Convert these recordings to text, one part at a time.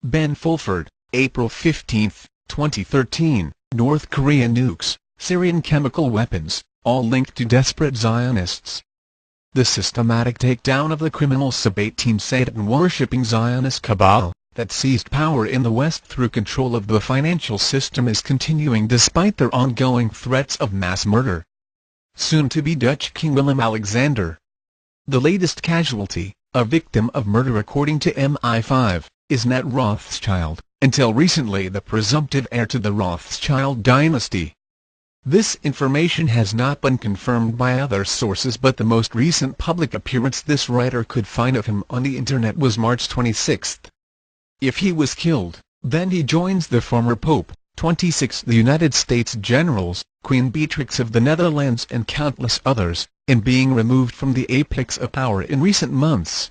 Ben Fulford, April 15, 2013, North Korean nukes, Syrian chemical weapons, all linked to desperate Zionists. The systematic takedown of the criminal Sub-18 Satan-worshipping Zionist cabal that seized power in the West through control of the financial system is continuing despite their ongoing threats of mass murder. Soon-to-be Dutch King Willem-Alexander, the latest casualty, a victim of murder according to MI5, is Nat Rothschild, until recently the presumptive heir to the Rothschild dynasty. This information has not been confirmed by other sources, but the most recent public appearance this writer could find of him on the internet was March 26. If he was killed, then he joins the former Pope, 26 the United States generals, Queen Beatrix of the Netherlands and countless others, in being removed from the apex of power in recent months.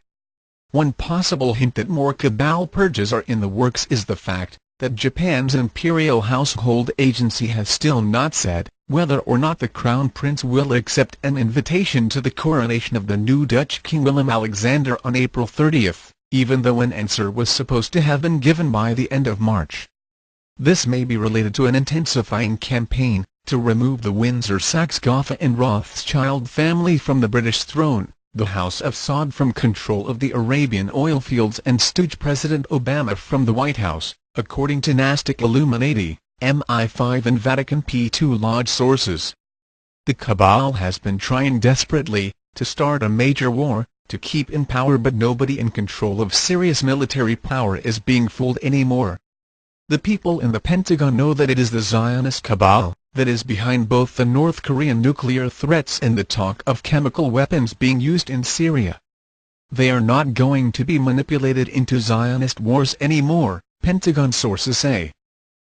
One possible hint that more cabal purges are in the works is the fact that Japan's Imperial Household Agency has still not said whether or not the Crown Prince will accept an invitation to the coronation of the new Dutch King Willem-Alexander on April 30, even though an answer was supposed to have been given by the end of March. This may be related to an intensifying campaign to remove the Windsor-Saxe-Gotha and Rothschild family from the British throne, the House of Saud from control of the Arabian oil fields, and stooge President Obama from the White House, according to Nasdaq Illuminati, MI5 and Vatican P2 Lodge sources. The cabal has been trying desperately to start a major war to keep in power, but nobody in control of serious military power is being fooled anymore. The people in the Pentagon know that it is the Zionist cabal that is behind both the North Korean nuclear threats and the talk of chemical weapons being used in Syria. They are not going to be manipulated into Zionist wars anymore, Pentagon sources say.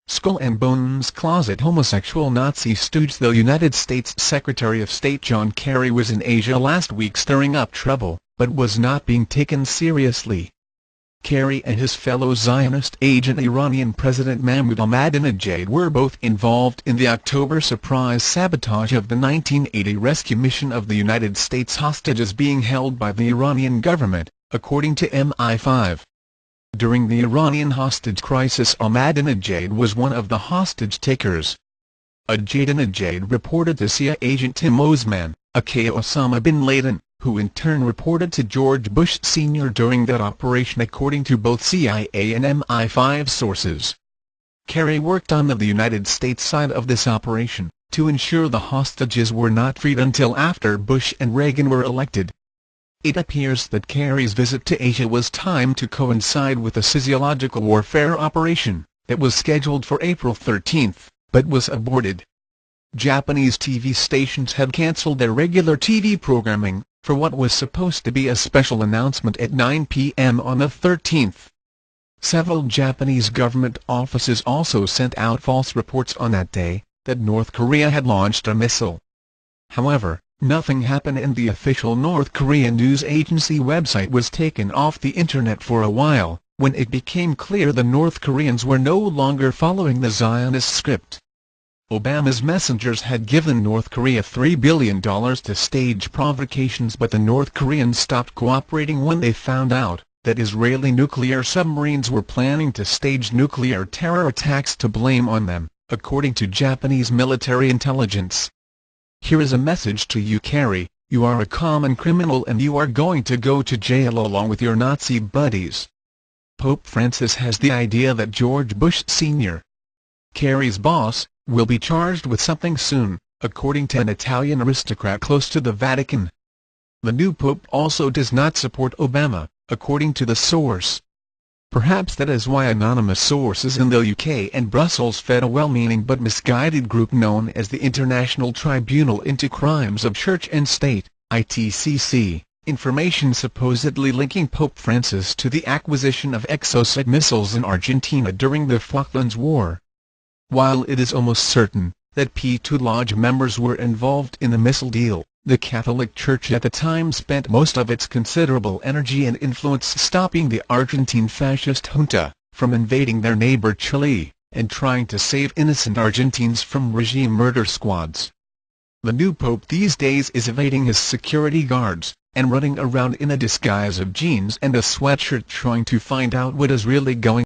Skull and Bones closet homosexual Nazi stooge. The United States Secretary of State John Kerry was in Asia last week stirring up trouble, but was not being taken seriously. Kerry and his fellow Zionist agent Iranian President Mahmoud Ahmadinejad were both involved in the October surprise sabotage of the 1980 rescue mission of the United States hostages being held by the Iranian government, according to MI5. During the Iranian hostage crisis, Ahmadinejad was one of the hostage takers. Ahmadinejad reported to CIA agent Tim Osman, aka Osama bin Laden, who in turn reported to George Bush Sr. during that operation, according to both CIA and MI5 sources. Kerry worked on the United States side of this operation, to ensure the hostages were not freed until after Bush and Reagan were elected. It appears that Kerry's visit to Asia was timed to coincide with a physiological warfare operation that was scheduled for April 13, but was aborted. Japanese TV stations had cancelled their regular TV programming for what was supposed to be a special announcement at 9 p.m. on the 13th. Several Japanese government offices also sent out false reports on that day that North Korea had launched a missile. However, nothing happened, and the official North Korean news agency website was taken off the internet for a while, when it became clear the North Koreans were no longer following the Zionist script. Obama's messengers had given North Korea $3 billion to stage provocations, but the North Koreans stopped cooperating when they found out that Israeli nuclear submarines were planning to stage nuclear terror attacks to blame on them, according to Japanese military intelligence. Here is a message to you, Kerry: you are a common criminal and you are going to go to jail along with your Nazi buddies. Pope Francis has the idea that George Bush Sr., Kerry's boss, will be charged with something soon, according to an Italian aristocrat close to the Vatican. The new pope also does not support Obama, according to the source. Perhaps that is why anonymous sources in the UK and Brussels fed a well-meaning but misguided group known as the International Tribunal into Crimes of Church and State, ITCC, information supposedly linking Pope Francis to the acquisition of Exocet missiles in Argentina during the Falklands War. While it is almost certain that P2 Lodge members were involved in the missile deal, the Catholic Church at the time spent most of its considerable energy and influence stopping the Argentine fascist junta from invading their neighbor Chile, and trying to save innocent Argentines from regime murder squads. The new pope these days is evading his security guards, and running around in a disguise of jeans and a sweatshirt trying to find out what is really going